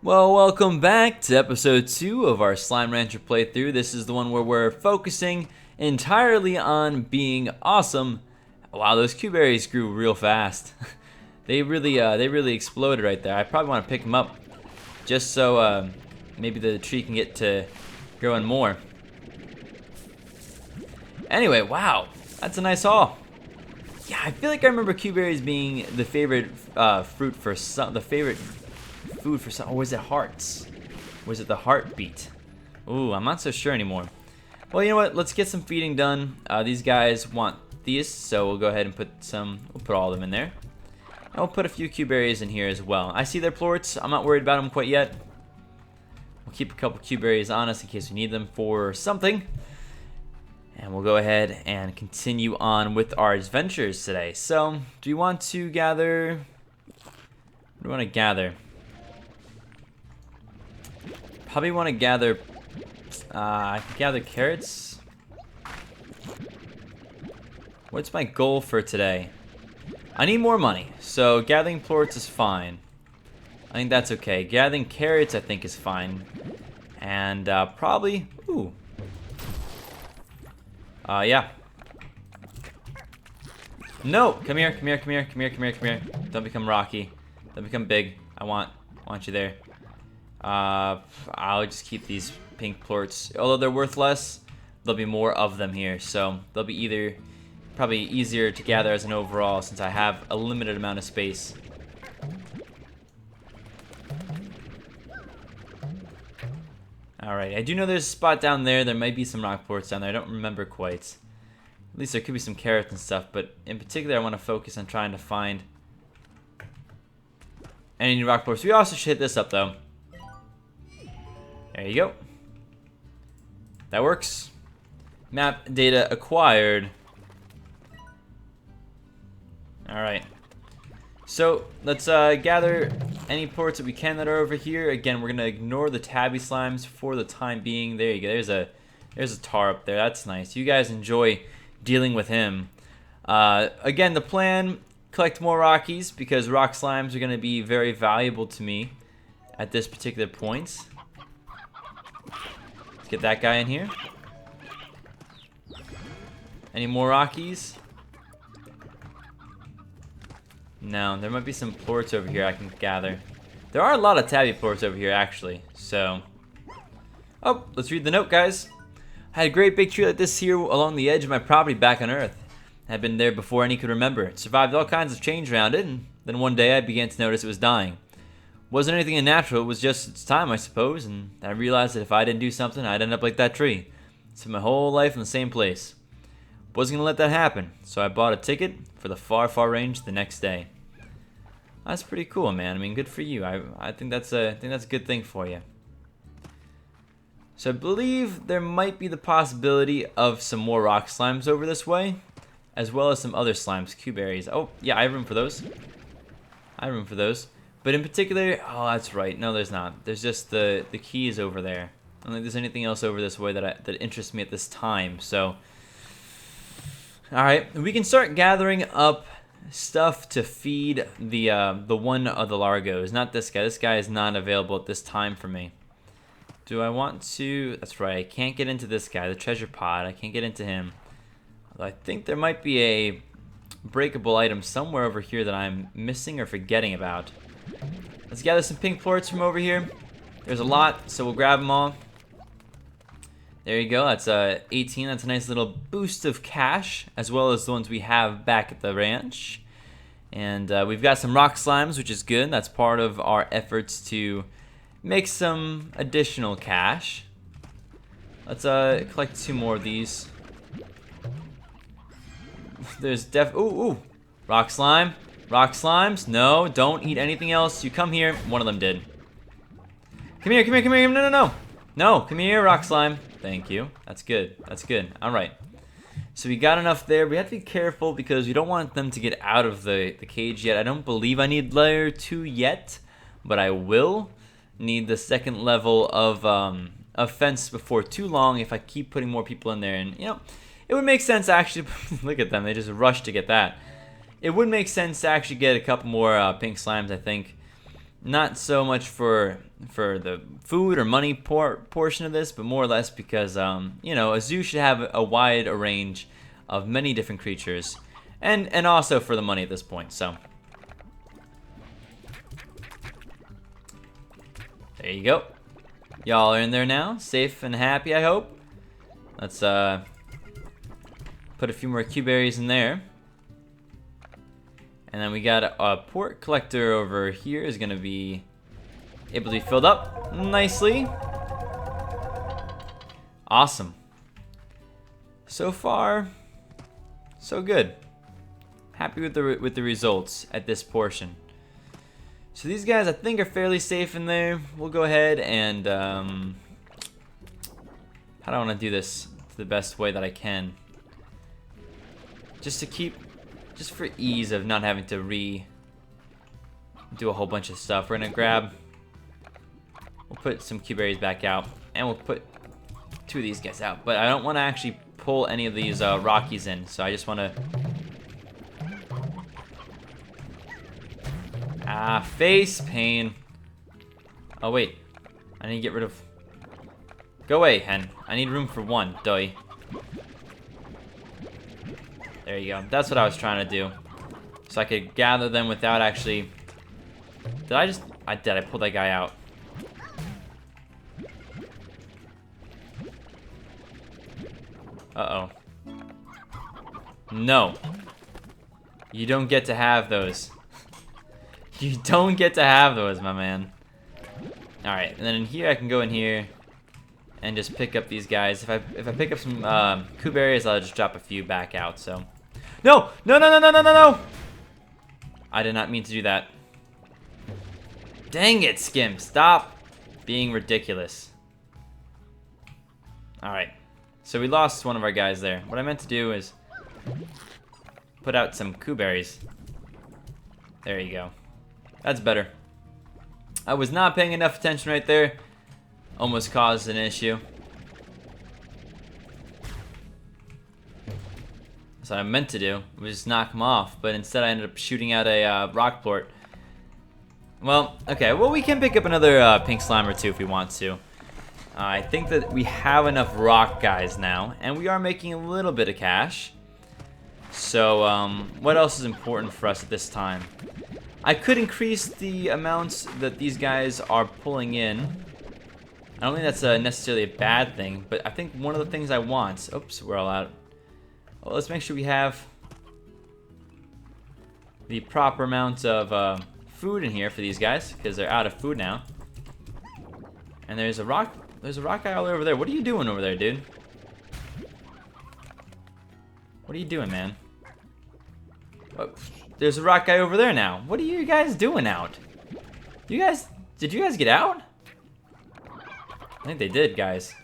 Well, welcome back to episode 2 of our Slime Rancher playthrough. This is the one where we're focusing entirely on being awesome. Wow, those Q berries grew real fast. They really exploded right there. I probably want to pick them up just so maybe the tree can get to growing more. Anyway, wow, that's a nice haul. Yeah, I feel like I remember Q berries being the favorite fruit for some, food for some. Or was it hearts? Was it the heartbeat? Ooh, I'm not so sure anymore. Well, you know what? Let's get some feeding done. These guys want these, so we'll go ahead and put some. We'll put all of them in there. And we'll put a few Q berries in here as well. I see their plorts. I'm not worried about them quite yet. We'll keep a couple Q berries on us in case we need them for something. And we'll go ahead and continue on with our adventures today. So, do you want to gather? What do you want to gather? Probably want to gather. I can gather carrots. What's my goal for today? I need more money, so gathering plorts is fine. I think that's okay. Gathering carrots, I think, is fine. And probably. Ooh. Yeah. No, come here, come here, come here, come here, come here, come here. Don't become rocky. Don't become big. I want you there. I'll just keep these pink plorts. Although they're worth less, there'll be more of them here. So they'll be probably easier to gather as an overall since I have a limited amount of space. Alright, I do know there's a spot down there. There might be some rock plorts down there. I don't remember quite. At least there could be some carrots and stuff, but in particular I want to focus on trying to find any new rock plorts. We also should hit this up though. There you go. That works. Map data acquired. Alright. So, let's gather any plorts that we can that are over here. Again, we're going to ignore the tabby slimes for the time being. There you go. There's a tar up there. That's nice. You guys enjoy dealing with him. Again, the plan, collect more rockies because rock slimes are going to be very valuable to me at this particular point. Let's get that guy in here. Any more rockies? No, there might be some plorts over here I can gather. There are a lot of tabby plorts over here, actually. So, oh, let's read the note, guys. I had a great big tree like this here along the edge of my property back on Earth. I had been there before any could remember. It survived all kinds of change around it, and then one day I began to notice it was dying. It wasn't anything unnatural, it was just its time, I suppose, and I realized that if I didn't do something, I'd end up like that tree. Spent my whole life in the same place. Wasn't gonna let that happen, so I bought a ticket for the far, far range the next day. That's pretty cool, man. I mean, good for you. I think that's a good thing for you. So I believe there might be the possibility of some more rock slimes over this way, as well as some other slimes, Q berries. Oh, yeah, I have room for those. I have room for those. But in particular, oh, that's right. No, there's not. There's just the keys over there. I don't think there's anything else over this way that interests me at this time. So, all right, we can start gathering up stuff to feed the one of the Largos. Not this guy. This guy is not available at this time for me. Do I want to? That's right. I can't get into this guy, the treasure pod. I can't get into him. Although I think there might be a breakable item somewhere over here that I'm missing or forgetting about. Let's gather some pink plorts from over here. There's a lot, so we'll grab them all. There you go. That's 18. That's a nice little boost of cash, as well as the ones we have back at the ranch. And we've got some rock slimes, which is good. That's part of our efforts to make some additional cash. Let's collect 2 more of these. There's ooh, rock slime. Rock slimes. No, don't eat anything else. You come here. One of them did. Come here, come here, come here. No. No, come here, rock slime. Thank you. That's good. That's good. All right. So we got enough there. We have to be careful because we don't want them to get out of the cage yet. I don't believe I need layer 2 yet, but I will need the second level of fence before too long if I keep putting more people in there. And, you know, it would make sense actually. Look at them. They just rushed to get that. It would make sense to actually get a couple more pink slimes, I think. Not so much for the food or money portion of this, but more or less because you know, a zoo should have a wide range of many different creatures, and also for the money at this point. So there you go. Y'all are in there now, safe and happy, I hope. Let's put a few more Q berries in there. And then we got a port collector over here is gonna be able to be filled up nicely. Awesome. So far, so good. Happy with the results at this portion. So these guys I think are fairly safe in there. We'll go ahead and how do I want to do this the best way that I can? Just for ease of not having to do a whole bunch of stuff. We'll put some Q berries back out, and we'll put 2 of these guys out. But I don't want to actually pull any of these Rockies in, so I just want to. Face pain. Oh wait, I need to get rid of. Go away, hen. I need room for 1. Doy. There you go. That's what I was trying to do. So I could gather them without actually... I did. I pulled that guy out. Uh-oh. No. You don't get to have those. You don't get to have those, my man. Alright, and then in here, I can go in here and just pick up these guys. If I pick up some Q berries, I'll just drop a few back out, so... No! No, no, no, no, no, no, no! I did not mean to do that. Dang it, Skim. Stop being ridiculous. Alright. So we lost one of our guys there. What I meant to do is put out some Q berries. There you go. That's better. I was not paying enough attention right there. Almost caused an issue. That's what I meant to do, was just knock him off, but instead I ended up shooting out a rock plort. Well, okay, well we can pick up another pink slime or 2 if we want to. I think that we have enough rock guys now, and we are making a little bit of cash. So, what else is important for us at this time? I could increase the amounts that these guys are pulling in. I don't think that's necessarily a bad thing, but I think one of the things I want... Oops, we're all out. Well, let's make sure we have the proper amount of food in here for these guys, because they're out of food now. And there's a rock guy all over there. What are you doing over there, dude? What are you doing, man? Oh, there's a rock guy over there now. What are you guys doing out? Did you guys get out? I think they did, guys.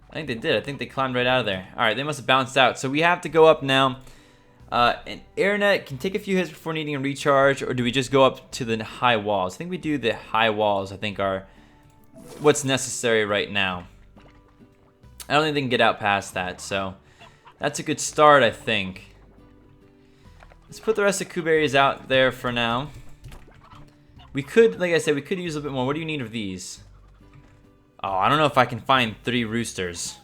I think they did. I think they climbed right out of there. Alright, they must have bounced out. So we have to go up now. An airnet can take a few hits before needing a recharge, or do we just go up to the high walls? I think we do the high walls, I think, are what's necessary right now. I don't think they can get out past that, so that's a good start, I think. Let's put the rest of Q berries out there for now. We could, like I said, we could use a bit more. What do you need of these? Oh, I don't know if I can find 3 roosters,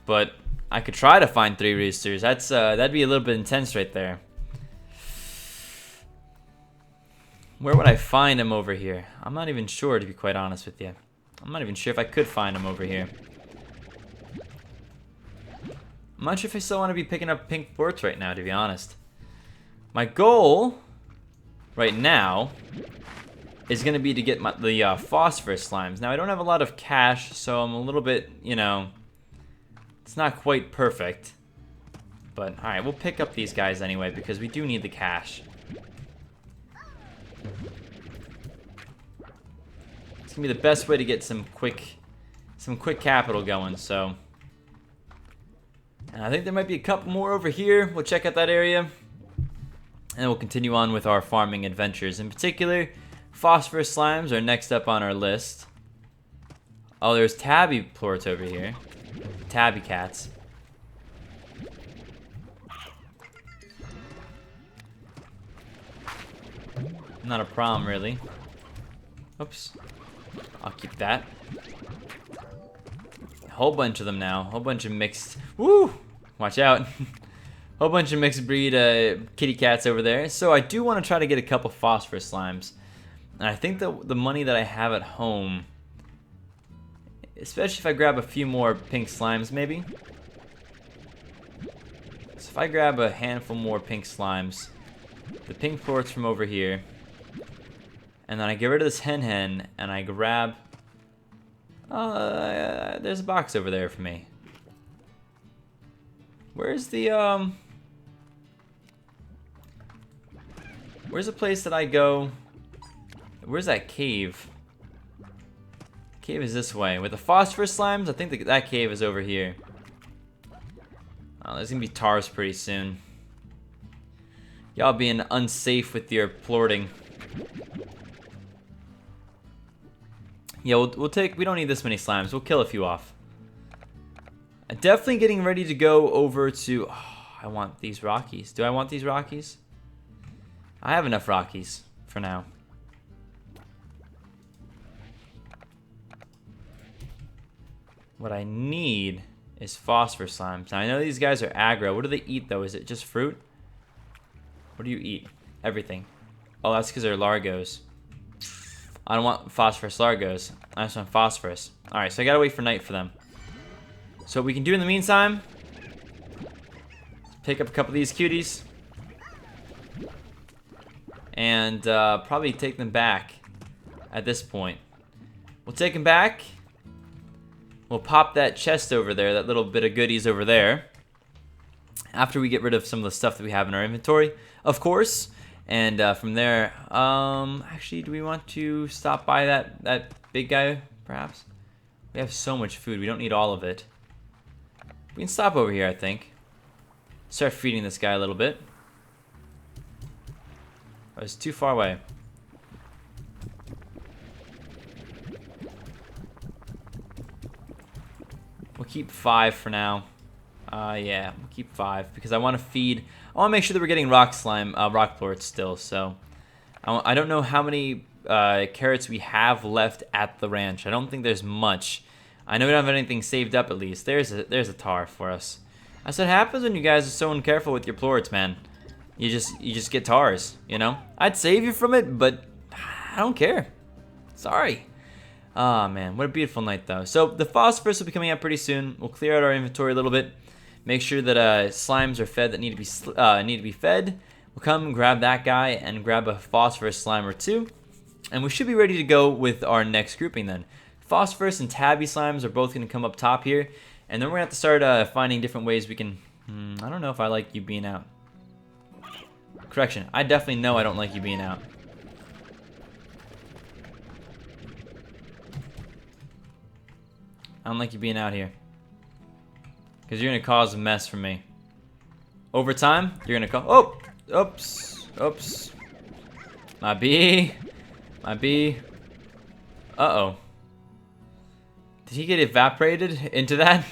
but I could try to find 3 roosters. That'd be a little bit intense right there. Where would I find them over here? I'm not even sure, to be quite honest with you. I'm not even sure if I could find them over here. I'm not sure if I still want to be picking up pink quartz right now, to be honest. My goal right now is going to be to get the phosphorus slimes. Now, I don't have a lot of cash, so I'm a little bit, you know, it's not quite perfect. But, alright, we'll pick up these guys anyway, because we do need the cash. It's going to be the best way to get some quick capital going, so. And I think there might be a couple more over here. We'll check out that area. And we'll continue on with our farming adventures. In particular, phosphorus slimes are next up on our list. Oh, there's tabby plorts over here. Tabby cats. Not a problem, really. Oops. I'll keep that. A whole bunch of them now. A whole bunch of mixed... Woo! Watch out. Whole bunch of mixed breed kitty cats over there. So I do want to try to get a couple phosphorus slimes. And I think that the money that I have at home, especially if I grab a few more pink slimes maybe. So if I grab a handful more pink slimes, the pink plorts from over here, and then I get rid of this hen and I grab... there's a box over there for me. Where's the, where's the place that I go? Where's that cave? Cave is this way. With the phosphorus slimes, I think that cave is over here. Oh, there's gonna be tars pretty soon. Y'all being unsafe with your plorting. Yeah, we'll take... We don't need this many slimes. We'll kill a few off. Definitely getting ready to go over to... Oh, I want these Rockies. Do I want these Rockies? I have enough Rockies for now. What I need is phosphorus slimes. Now, I know these guys are aggro. What do they eat, though? Is it just fruit? What do you eat? Everything. Oh, that's because they're Largos. I don't want phosphorus Largos. I just want phosphorus. Alright, so I gotta wait for night for them. So what we can do in the meantime, pick up a couple of these cuties. And probably take them back at this point. We'll take them back. We'll pop that chest over there, that little bit of goodies over there. After we get rid of some of the stuff that we have in our inventory, of course. And from there, actually, do we want to stop by that big guy, perhaps? We have so much food, we don't need all of it. We can stop over here, I think. Start feeding this guy a little bit. Oh, it's too far away. We'll keep 5 for now. Yeah, we'll keep 5 because I want to feed. I want to make sure that we're getting rock slime, rock plorts still. So I don't know how many carrots we have left at the ranch. I don't think there's much. I know we don't have anything saved up at least. There's a tar for us. That's what happens when you guys are so uncareful with your plorts, man. You just get tars, you know? I'd save you from it, but I don't care. Sorry. Oh man, what a beautiful night though. So the phosphorus will be coming out pretty soon. We'll clear out our inventory a little bit. Make sure that slimes are fed that need to be fed. We'll come grab that guy and grab a phosphorus slime or two. And we should be ready to go with our next grouping then. Phosphorus and tabby slimes are both going to come up top here. And then we're going to have to start finding different ways we can... I don't know if I like you being out. Correction, I definitely know I don't like you being out. I don't like you being out here. Because you're going to cause a mess for me. Over time, you're going to cause... Oh! Oops. Oops. My bee. My bee. Uh-oh. Did he get evaporated into that?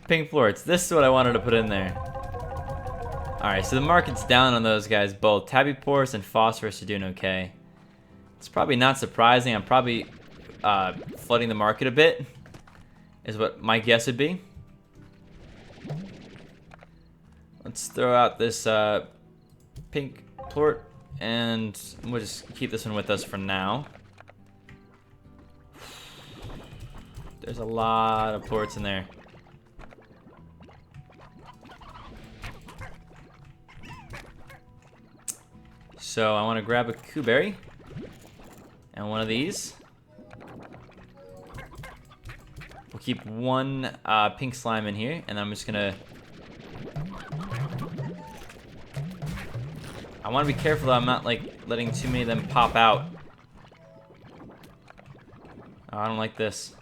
Pink plorts. This is what I wanted to put in there. Alright, so the market's down on those guys both. Tabby plorts and phosphorus are doing okay. It's probably not surprising. I'm probably flooding the market a bit. Is what my guess would be. Let's throw out this pink plort. And we'll just keep this one with us for now. There's a lot of plorts in there. So I want to grab a kuberry and one of these. We'll keep one pink slime in here, and I'm just gonna... I want to be careful that I'm not like letting too many of them pop out. Oh, I don't like this.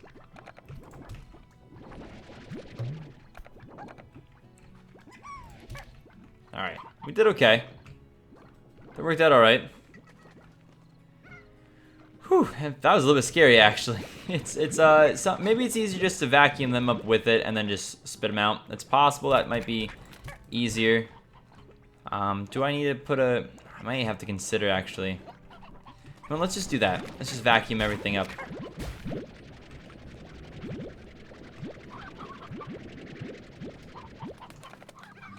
Alright, we did okay. That worked out alright. Whew, that was a little bit scary actually. Maybe it's easier just to vacuum them up with it and then just spit them out. It's possible that might be easier. Do I need to put a... I might have to consider actually. Well, let's just do that. Let's just vacuum everything up.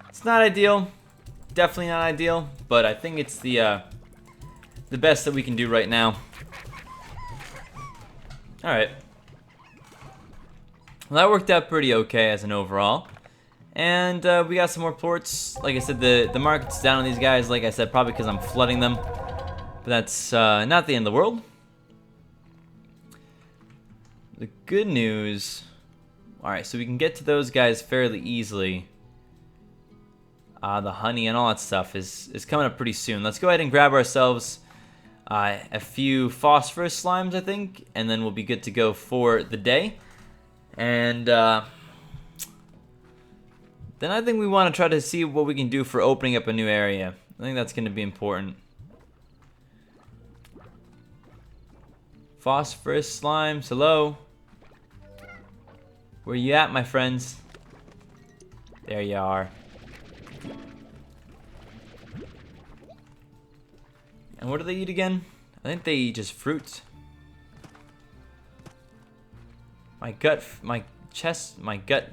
It's not ideal. Definitely not ideal, but I think it's the best that we can do right now. Alright. Well, that worked out pretty okay as an overall. And we got some more ports. Like I said, the market's down on these guys, like I said, probably because I'm flooding them. But that's not the end of the world. The good news... Alright, so we can get to those guys fairly easily. The honey and all that stuff is coming up pretty soon. Let's go ahead and grab ourselves a few phosphorus slimes, I think. And then we'll be good to go for the day. And... then I think we want to try to see what we can do for opening up a new area. I think that's going to be important. Phosphorus slimes, hello? Where you at, my friends? There you are. And what do they eat again? I think they eat just fruit. My gut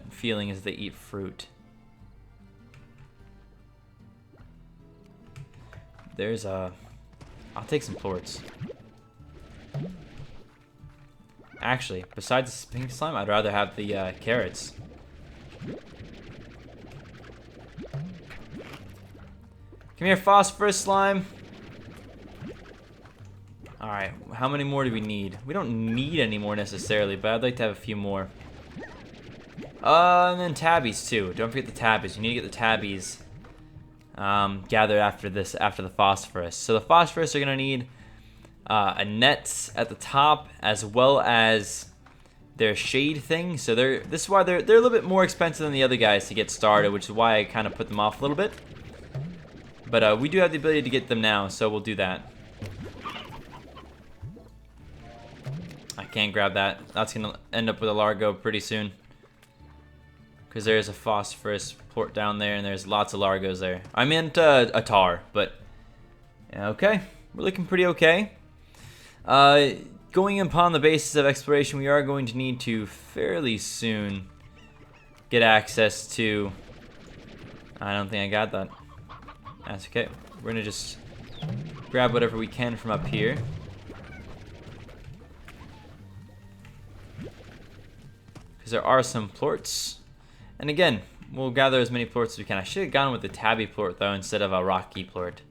feeling is they eat fruit. There's a... I'll take some plorts. Actually, besides the pink slime, I'd rather have the carrots. Come here, phosphorus slime. Alright, how many more do we need? We don't need any more necessarily, but I'd like to have a few more. And then tabbies too. Don't forget the tabbies. You need to get the tabbies gathered after the phosphorus. So the phosphorus are gonna need a net at the top as well as their shade thing. So this is why they're a little bit more expensive than the other guys to get started, which is why I kind of put them off a little bit. But we do have the ability to get them now, so we'll do that. I can't grab that. That's gonna end up with a Largo pretty soon. Because there's a phosphorus port down there, and there's lots of Largos there. I meant a tar, but yeah, okay. We're looking pretty okay. Going upon the basis of exploration, we are going to need to fairly soon get access to... I don't think I got that. That's okay. We're gonna just grab whatever we can from up here. Because there are some plorts. And again, we'll gather as many plorts as we can. I should have gone with the tabby plort though instead of a rocky plort.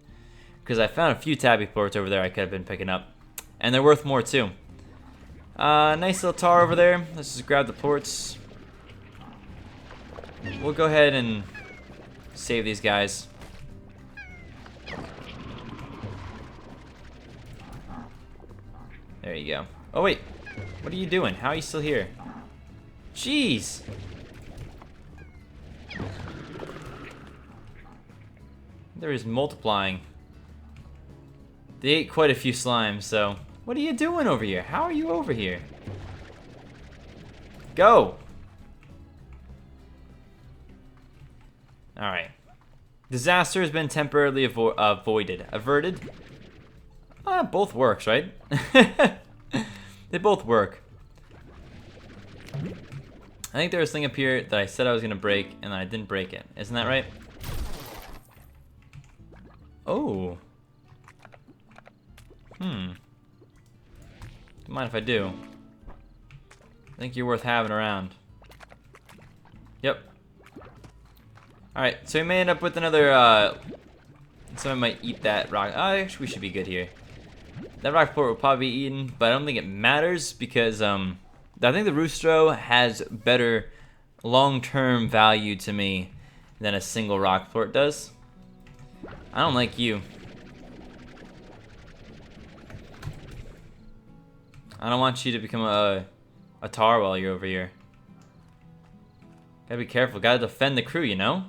Because I found a few tabby plorts over there I could have been picking up. And they're worth more too. Nice little tar over there. Let's just grab the plorts. We'll go ahead and save these guys. There you go. Oh wait, what are you doing? How are you still here? Jeez! There is multiplying. They ate quite a few slimes, so... What are you doing over here? How are you over here? Go! Alright. Disaster has been temporarily avoided. Averted? Both works, right? They both work. I think there was a thing up here that I said I was gonna break, and I didn't break it. Isn't that right? Oh. Don't mind if I do. I think you're worth having around. Yep. Alright, so we may end up with another, someone might eat that rock. Actually, we should be good here. That rock port will probably be eaten, but I don't think it matters because, I think the Roostro has better long-term value to me than a single rock port does. I don't like you. I don't want you to become a tar while you're over here. Gotta be careful, gotta defend the crew, you know?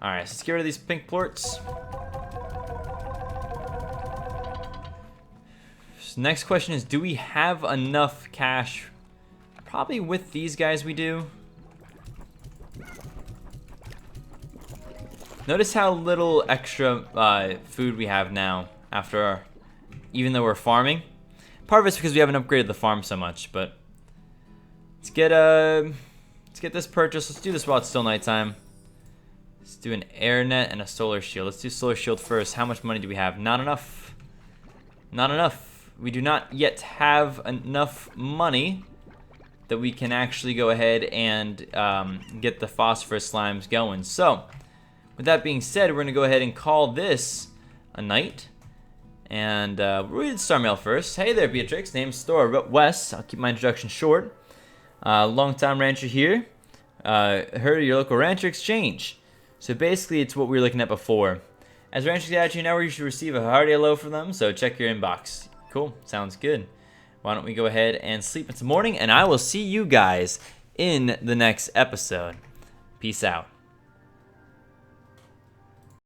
Alright, so let's get rid of these pink plorts. So next question is, do we have enough cash? Probably with these guys we do. Notice how little extra food we have now after even though we're farming. Part of it's because we haven't upgraded the farm so much, but let's get this purchase. Let's do this while it's still nighttime. Let's do an air net and a solar shield. Let's do solar shield first. How much money do we have? Not enough. Not enough. We do not yet have enough money that we can actually go ahead and get the phosphorus slimes going. So, with that being said, we're going to go ahead and call this a night. And we'll read Star Mail first. Hey there, Beatrix. Name's Store West. I'll keep my introduction short. Long-time rancher here. Heard of your local rancher exchange. So basically, it's what we were looking at before. As ranchers get at you now, you should receive a hearty hello from them, so check your inbox. Cool, sounds good. Why don't we go ahead and sleep until morning, and I will see you guys in the next episode. Peace out.